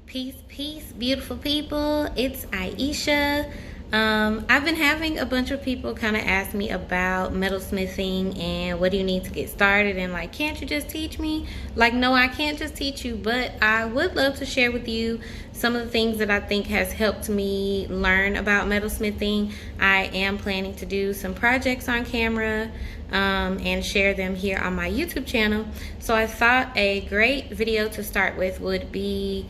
Peace, beautiful people. It's Aisha. I've been having a bunch of people kind of ask me about metalsmithing and what do you need to get started, and like, can't you just teach me? Like, no, I can't just teach you, but I would love to share with you some of the things that I think has helped me learn about metalsmithing. I am planning to do some projects on camera and share them here on my YouTube channel. So I thought a great video to start with would be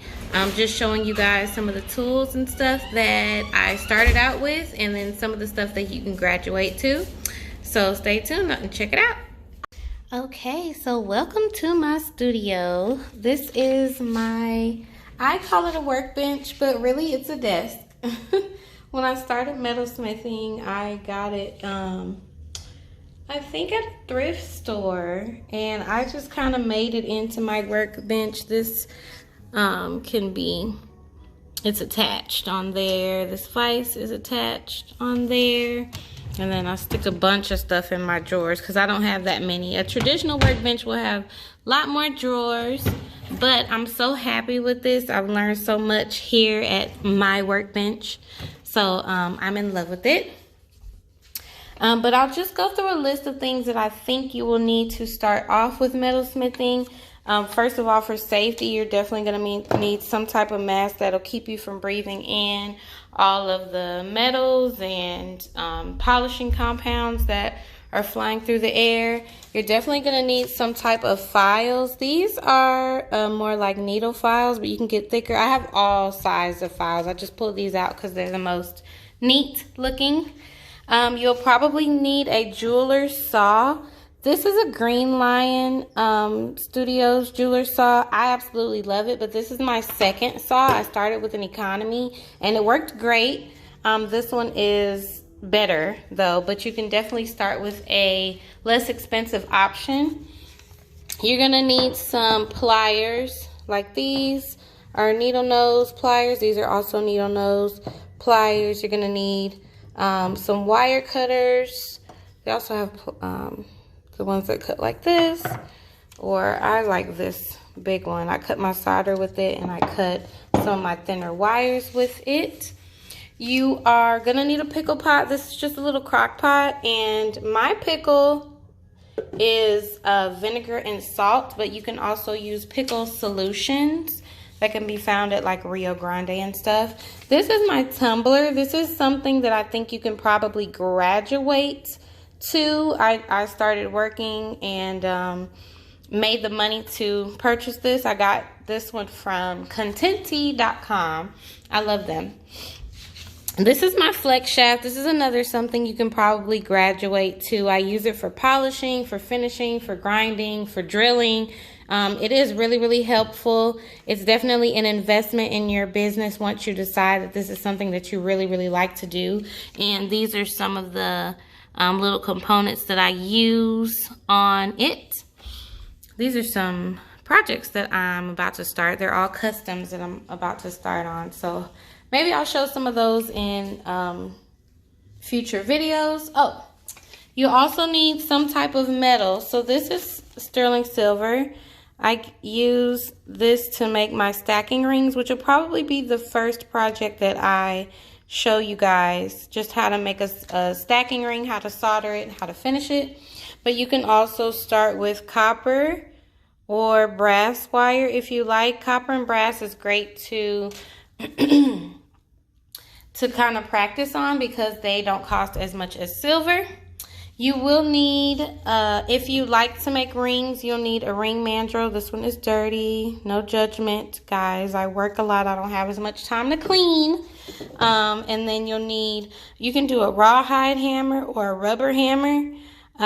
just showing you guys some of the tools and stuff that I started out with, and then some of the stuff that you can graduate to. So stay tuned and check it out. Okay, so welcome to my studio. This is I call it a workbench, but really it's a desk. When I started metalsmithing, I got it I think at a thrift store, and I just kind of made it into my workbench. This it's attached on there. This vise is attached on there. And then I stick a bunch of stuff in my drawers because I don't have that many. A traditional workbench will have a lot more drawers, but I'm so happy with this. I've learned so much here at my workbench. So I'm in love with it. But I'll just go through a list of things that I think you will need to start off with metalsmithing. First of all, for safety, you're definitely going to need some type of mask that'll keep you from breathing in all of the metals and polishing compounds that are flying through the air. You're definitely going to need some type of files. These are more like needle files, but you can get thicker. I have all sizes of files. I just pulled these out because they're the most neat looking. You'll probably need a jeweler's saw. This is a Green Lion Studios jeweler's saw. I absolutely love it, but this is my second saw. I started with an economy and it worked great. This one is better though, but you can definitely start with a less expensive option. You're gonna need some pliers, like these are needle nose pliers. These are also needle nose pliers. You're gonna need some wire cutters. They also have the ones that cut like this, or I like this big one. I cut my solder with it, and I cut some of my thinner wires with it. You are gonna need a pickle pot. This is just a little crock pot, and my pickle is vinegar and salt, but you can also use pickle solutions that can be found at like Rio Grande and stuff. This is my tumbler. This is something that I think you can probably graduate to. I started working and made the money to purchase this. I got this one from contenty.com. I love them. This is my flex shaft. This is another something you can probably graduate to. I use it for polishing, for finishing, for grinding, for drilling. It is really, really helpful. It's definitely an investment in your business once you decide that this is something that you really, really like to do. And these are some of the little components that I use on it. These are some projects that I'm about to start. They're all customs that I'm about to start on. So maybe I'll show some of those in future videos. Oh, you also need some type of metal. So this is sterling silver. I use this to make my stacking rings, which will probably be the first project that I show you guys, just how to make a stacking ring, how to solder it, how to finish it. But you can also start with copper or brass wire if you like. Copper and brass is great to kind of practice on because they don't cost as much as silver. You will need, if you like to make rings, you'll need a ring mandrel. This one is dirty. No judgment, guys. I work a lot. I don't have as much time to clean. And then you can do a rawhide hammer or a rubber hammer.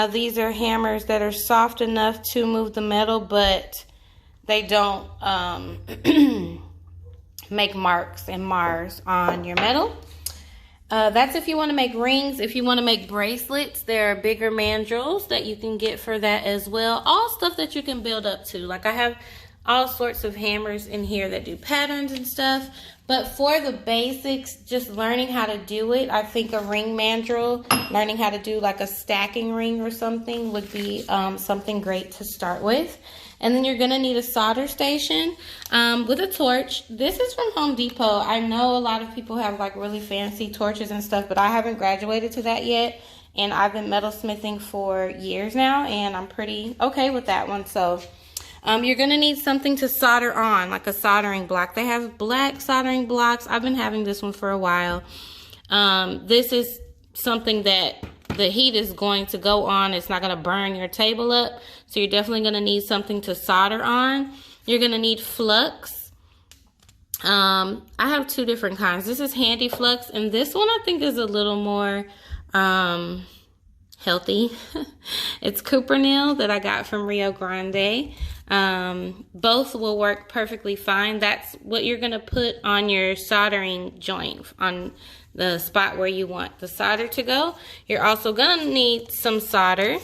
These are hammers that are soft enough to move the metal, but they don't make marks and mars on your metal. That's if you want to make rings. If you want to make bracelets, there are bigger mandrels that you can get for that as well. All stuff that you can build up to. Like I have all sorts of hammers in here that do patterns and stuff. But for the basics, just learning how to do it, I think a ring mandrel, learning how to do like a stacking ring or something would be something great to start with. And then you're gonna need a solder station with a torch. This is from Home Depot. I know a lot of people have like really fancy torches and stuff, but I haven't graduated to that yet. And I've been metalsmithing for years now, and I'm pretty okay with that one. So you're gonna need something to solder on, like a soldering block. They have black soldering blocks. I've been having this one for a while. This is something that the heat is going to go on. It's not gonna burn your table up. So you're definitely gonna need something to solder on. You're gonna need flux. I have two different kinds. This is Handy Flux, and this one I think is a little more healthy. It's Cuprinil that I got from Rio Grande. Both will work perfectly fine. That's what you're gonna put on your soldering joint, on the spot where you want the solder to go. You're also gonna need some solder.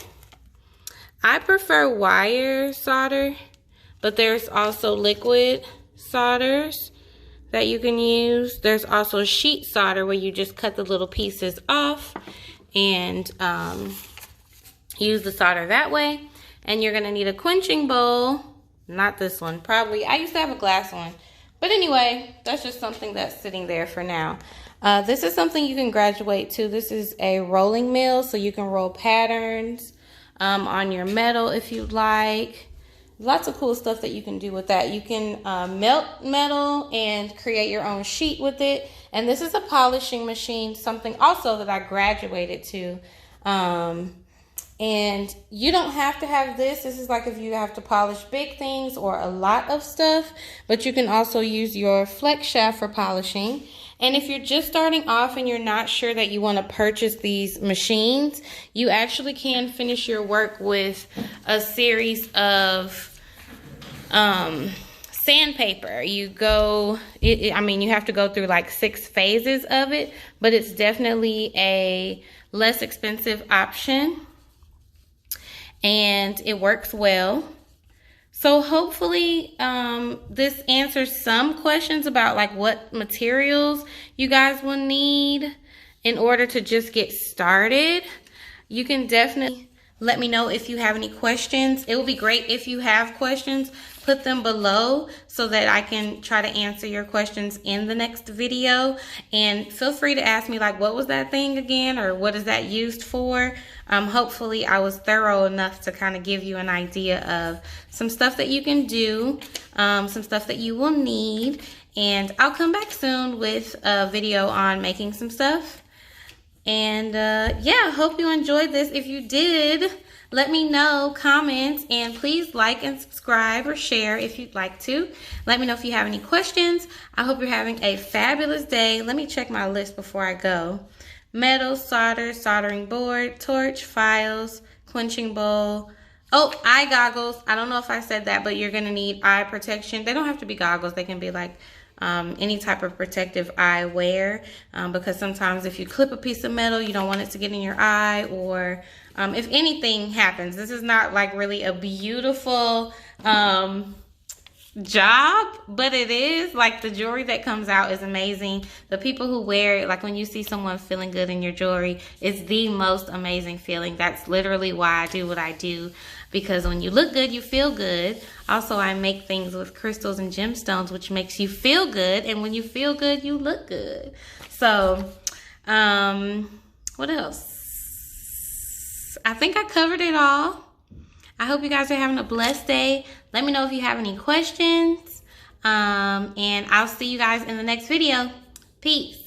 I prefer wire solder, but there's also liquid solders that you can use. There's also sheet solder where you just cut the little pieces off and use the solder that way. And you're gonna need a quenching bowl. Not this one, probably. I used to have a glass one. But anyway, that's just something that's sitting there for now. This is something you can graduate to. This is a rolling mill, so you can roll patterns on your metal if you'd like. Lots of cool stuff that you can do with that. You can melt metal and create your own sheet with it. And this is a polishing machine, something also that I graduated to. And you don't have to have this. This is like if you have to polish big things or a lot of stuff. But you can also use your flex shaft for polishing. And if you're just starting off and you're not sure that you want to purchase these machines, you actually can finish your work with a series of sandpaper. You have to go through like 6 phases of it, but it's definitely a less expensive option. And it works well. So hopefully this answers some questions about like what materials you guys will need in order to just get started. You can definitely let me know if you have any questions. It would be great if you have questions. Put them below so that I can try to answer your questions in the next video. And feel free to ask me like, what was that thing again? Or what is that used for? Hopefully I was thorough enough to kind of give you an idea of some stuff that you can do, some stuff that you will need. And I'll come back soon with a video on making some stuff. And yeah, hope you enjoyed this. If you did, let me know, comment, and please like and subscribe or share if you'd like to. Let me know if you have any questions. I hope you're having a fabulous day. Let me check my list before I go. Metal, solder, soldering board, torch, files, quenching bowl. Oh, eye goggles. I don't know if I said that, but you're gonna need eye protection. They don't have to be goggles. They can be like any type of protective eyewear, because sometimes if you clip a piece of metal, you don't want it to get in your eye, or if anything happens. This is not like really a beautiful job, but it is. Like, the jewelry that comes out is amazing. The people who wear it, like when you see someone feeling good in your jewelry, it's the most amazing feeling. That's literally why I do what I do, because when you look good, you feel good. Also, I make things with crystals and gemstones, which makes you feel good, and when you feel good, you look good. So what else? I think I covered it all. I hope you guys are having a blessed day. Let me know if you have any questions. And I'll see you guys in the next video. Peace.